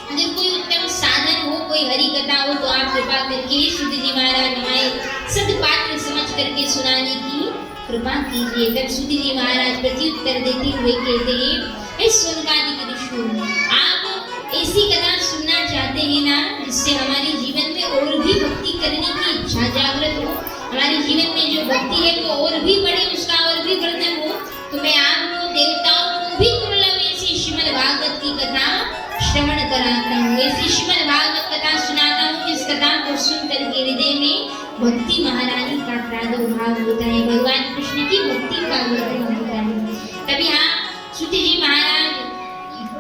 अगर कोई उत्तम साधन हो, कोई हरि कथा हो, तो आप कृपा करके सूत जी महाराज हमारे सदपात्र समझ करके सुनाने की कृपा कीजिए। तब सूत जी महाराज प्रत्युत्तर देते हुए कहते हैं, हे सोनकादिक ऋषियों, आप ऐसी कथा सुनना चाहते हैं ना जिससे हमारे जीवन में और भी भक्ति करने की इच्छा जागृत हो, हमारे जीवन में जो भक्ति है वो और भी बढ़े, उसका और भी वर्धन हो। तो मैं आपको देवताओं को भी दुर्लभ ऐसी श्रीमद् भागवत की कथा श्रवण कराता हूँ, ऐसी श्रीमद् भागवत कथा सुनाता हूँ जिस कथा को सुन करके हृदय में भक्ति महारानी का प्रादुर्भाव होता है, भगवान कृष्ण की भक्ति का वर्धन होता है। तभी सूत जी महाराज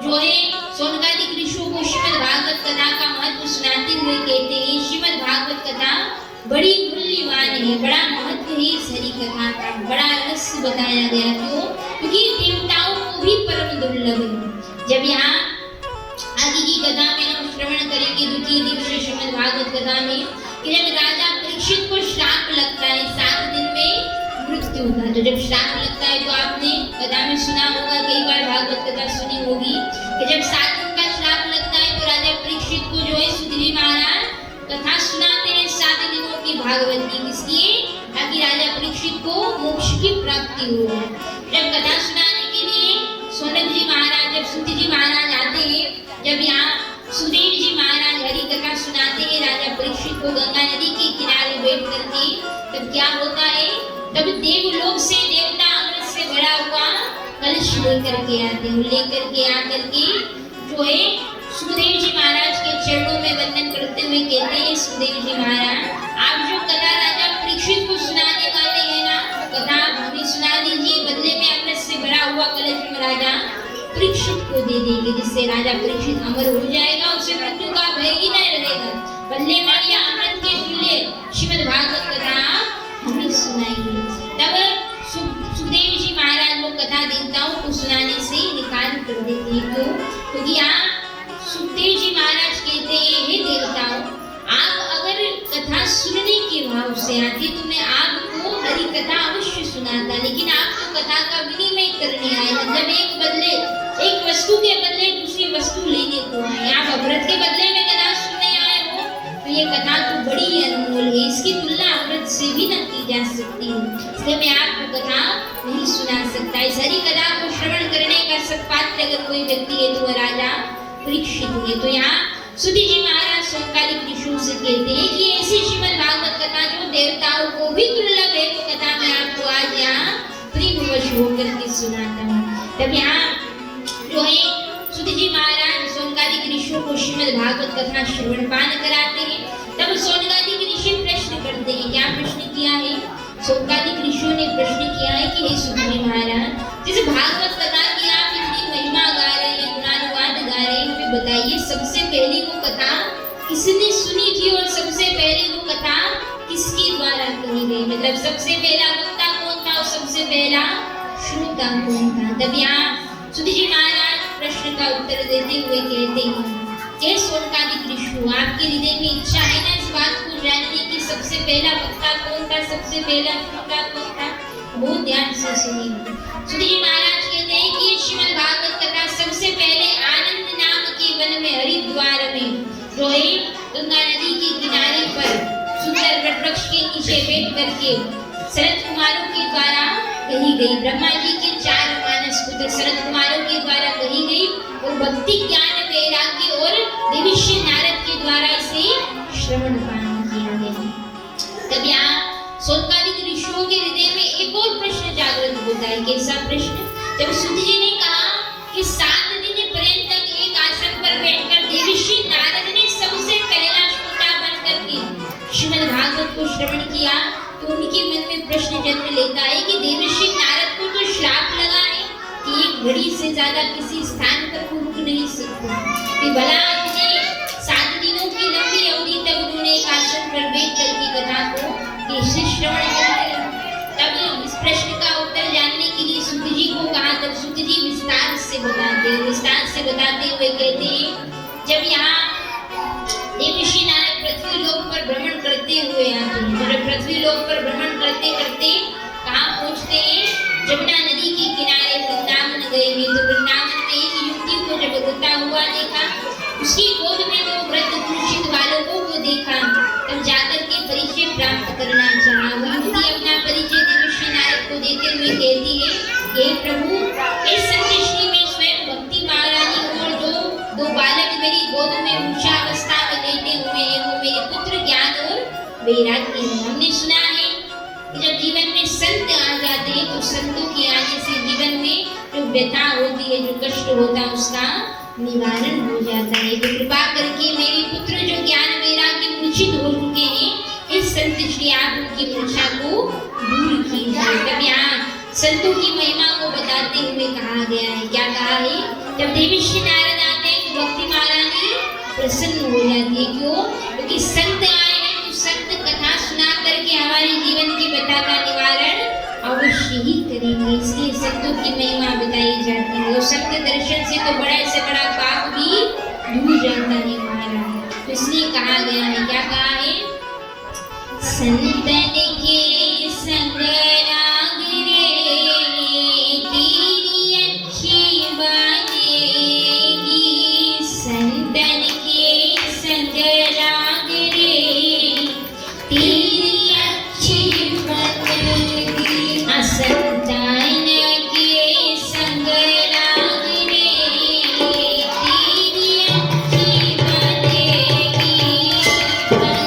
जो है सोनकादिक ऋषियों को श्रीमद् भागवत कथा का महत्व सुनाते हुए कहते हैं, श्रीमद् भागवत कथा बड़ी मूल्यवान है, बड़ा महत्व है इस हरि कथा का, बड़ा रहस्य बताया गया। क्यों? क्योंकि देवताओं को भी परम दुर्लभ है। जब यहाँ आगे की कथा में हम श्रवण करेंगे द्वितीय दिवसीय श्रीमद् भागवत कथा में कि जब राजा परीक्षित को श्राप लगता है 7 दिन में मृत्यु का, तो जब श्राप लगता है तो आपने कथा में सुना होगा, कई बार भागवत कथा सुनी होगी कि जब 7 दिन का श्राप लगता है तो राजा परीक्षित को जो है सूत जी महाराज कथा सुनाते हैं 7 दिनों की भागवत की, किसलिए? ताकि राजा परीक्षित को मोक्ष की प्राप्ति हो। जब कथा सुनाने के लिए सोनक जी महाराज, जब सूत जी महाराज आते हैं, जब यहाँ सुदेव जी महाराज हरि कथा सुनाते हैं राजा परीक्षित को गंगा नदी के किनारे बैठ करके, तब क्या होता है? तब देवलोक से देवता अमृत से भरा हुआ कलश लेकर के आते हैं, लेकर के आकर के जो है सुदेव जी महाराज के चरणों में वंदन करते हुए कहते हैं, सुदेव जी महाराज, आप जो कथा राजा परीक्षित को सुनाने वाले हैं ना, कथा हमें सुना दीजिए, बदले में अमृत से भरा हुआ कलश में राजा परीक्षित को दे देंगे, जिससे राजा परीक्षित अमर हो जाएगा, उसे मृत्यु का भय ही नहीं रहेगा। बदले में यह अमृत के तुल्य श्रीमद् भागवत कथा हमें सुनाएंगे। तब सुखदेव जी महाराज वो कथा देवताओं को सुनाने से निकाल कर देते हैं। क्यों? क्योंकि यहाँ सुखदेव जी महाराज कहते हैं, हे देवताओं, आप अगर कथा सुनने के भाव से आते तो मैं आपको हरि कथा अवश्य सुनाता, लेकिन आप तो कथा का विनिमय करने आए, मतलब एक वस्तु के बदले दूसरी वस्तु लेने को आए, आप अमृत के बदले में कथा सुनने आए हो, तो ये कथा तो बड़ी अनमोल है, इसकी तुलना अमृत से भी न की जा सकती है, इसलिए मैं आपको कथा नहीं सुना सकता। इस हरि कथा को श्रवण करने का सत्पात्र अगर कोई व्यक्ति है तो वह राजा परीक्षित है। तो यहाँ सूत जी महाराज सोनकादिक ऋषियों से कहते हैं कि ऐसी श्रीमद् भागवत कथा जो देवताओं को भी दुर्लभ है, वो कथा मैं आपको आज यहाँ प्रेमवश होकर के सुनाता हूँ। तब यहाँ जो है सूत जी महाराज सोनकादिक ऋषियों को श्रीमद् भागवत कथा श्रवण पान कराते हैं। तब सोनकादिक ऋषि प्रश्न करते हैं, क्या प्रश्न किया है? सोनकादिक ऋषियों ने प्रश्न किया है कि हे सूत जी महाराज, जिस भागवत कथा की आप इतनी महिमा गा रहे हैं, गुणानुवाद गा रहे हैं, हमें बताइए सबसे पहली वो कथा किसने सुनी थी और सबसे पहले वो कथा किसके द्वारा कही गई, मतलब सबसे पहला वक्ता कौन था और सबसे पहला श्रोता कौन था? तब यहाँ सूत जी महाराज प्रश्न का उत्तर देते हुए कहते हैं, हे सोनकादिक ऋषियों, आपके हृदय में इच्छा है ना इस बात को जानने की सबसे पहला वक्ता कौन था, सबसे पहला वक्ता कौन था, वो ध्यान से सुनिए। सुधी जी महाराज कहते हैं कि श्रीमद् भागवत कथा सबसे पहले आनंद नाम के वन में हरिद्वार में जो है गंगा नदी के किनारे पर सुंदर वृक्ष के नीचे बैठ करके शरद कुमारों के द्वारा कही गई, ब्रह्मा जी के 4 मानस पुत्र शरद कुमारों के द्वारा कही गई और भक्ति ज्ञान वैराग्य और देवीश्री नारद के द्वारा इसे श्रवण पान किया गया। तब यहाँ सोनकादिक ऋषियों के हृदय में एक और प्रश्न जागृत होता है। कैसा प्रश्न? जब सुत जी ने कहा कि 7 दिन पर्यंत एक आसन पर बैठकर देवीश्री नारद ने सबसे पहला श्रोता बनकर के श्रीमद् भागवत को श्रवण किया, तो उनके मन में प्रश्न जन्म लेता है कि देवर्षि नारद को तो श्राप लगा है कि एक घड़ी से ज्यादा किसी स्थान पर वो रुक नहीं सकते, कि भला इतने 7 दिनों की लंबी अवधि तक उन्होंने एक आसन पर बैठ करके कथा को कैसे श्रवण करते। तब इस प्रश्न का उत्तर जानने के लिए सुत जी को कहा, तब सुत जी विस्तार से बताते हुए कहते हैं, जब यहाँ देवर्षि नारद पृथ्वी लोक पर भ्रमण करते हुए आते हैं, जब पृथ्वी लोक पर भ्रमण करते करते कहाँ पहुँचते हैं, जमुना नदी के किनारे वृंदावन गए हैं। तो वृंदावन में एक युवती को जब रोता हुआ देखा, उसकी गोद में 2 वृद्ध कुरुचित बालकों को देखा, तब जाकर के परिचय प्राप्त करना चाहा। वो युवती अपना परिचय देवर्षि नारद को देते हुए कहती है, हे प्रभु, इस संतुष्टि में स्वयं भक्ति महारानी और जो 2 बालक मेरी गोद में मूर्छावस्था में लेटे हुए हैं, वो मेरे पुत्र ज्ञान और वैराग्य हैं। हमने सुना है कि जब जीवन में संत आ जाते हैं तो संतों के आने से जीवन में जो व्यथा होती है, जो कष्ट होता है, उसका निवारण हो जाता है। तो कृपा करके मेरे पुत्र जो ज्ञान वैराग्य मूर्छित हो चुके हैं, इस संत श्री आप उनकी मूर्छा को दूर कीजिए। तब यहाँ संतों की महिमा को बताते हुए कहा गया है, क्या कहा है, जब देवर्षि नारद आते हैं तो भक्ति महारानी प्रसन्न हो जाती है। क्यों? क्योंकि संत आए हैं तो संत कथा सुना करके हमारे जीवन की व्यथा का निवारण अवश्य ही करेंगे, इसलिए संतों की महिमा बताई जाती है। और संत दर्शन से तो बड़ा से बड़ा पाप भी दूर जाता है महाराज। तो इसलिए कहा गया है, क्या कहा है, संतन के संग लाग रे तेरी अच्छी बनेगी, संतन के संग लाग रे तेरी अच्छी बनेगी, संतान के संग लाग रे तेरी अच्छी बनेगी,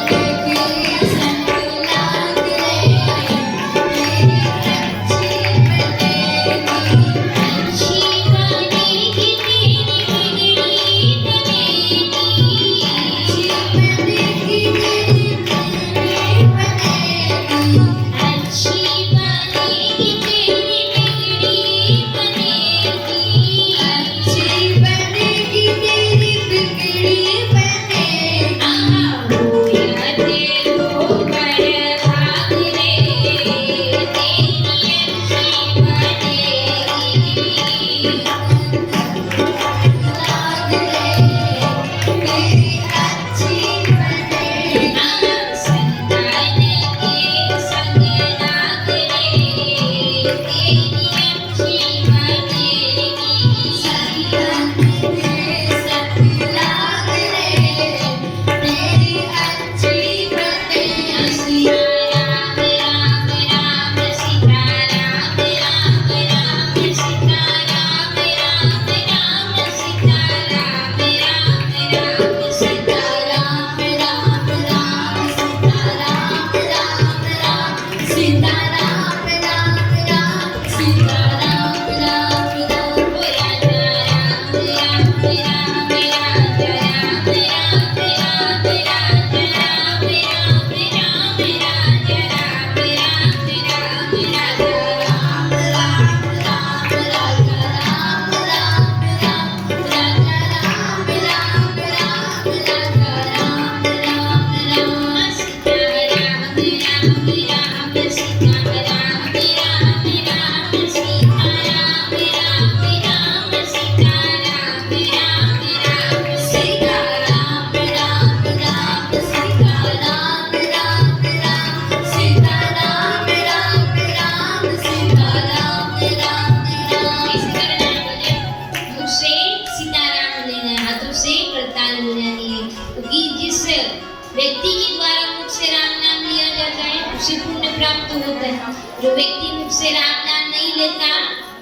व्यक्ति मुझसे राम नाम नहीं लेता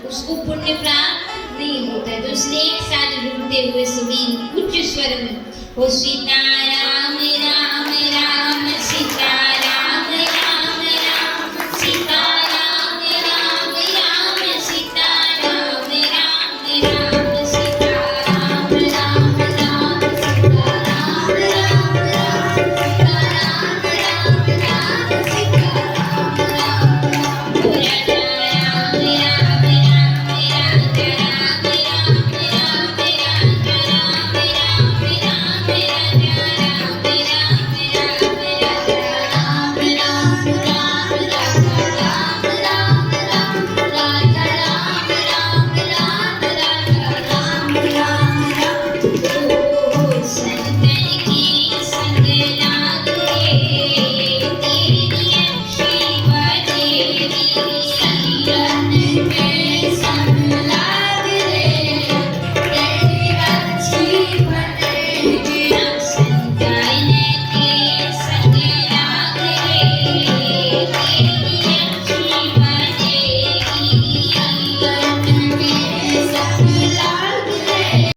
उसको पुण्य प्राप्त नहीं होता है। तो इसलिए एक साथ ढूंढते हुए सभी उच्च स्वर में, ओ सीता राम राम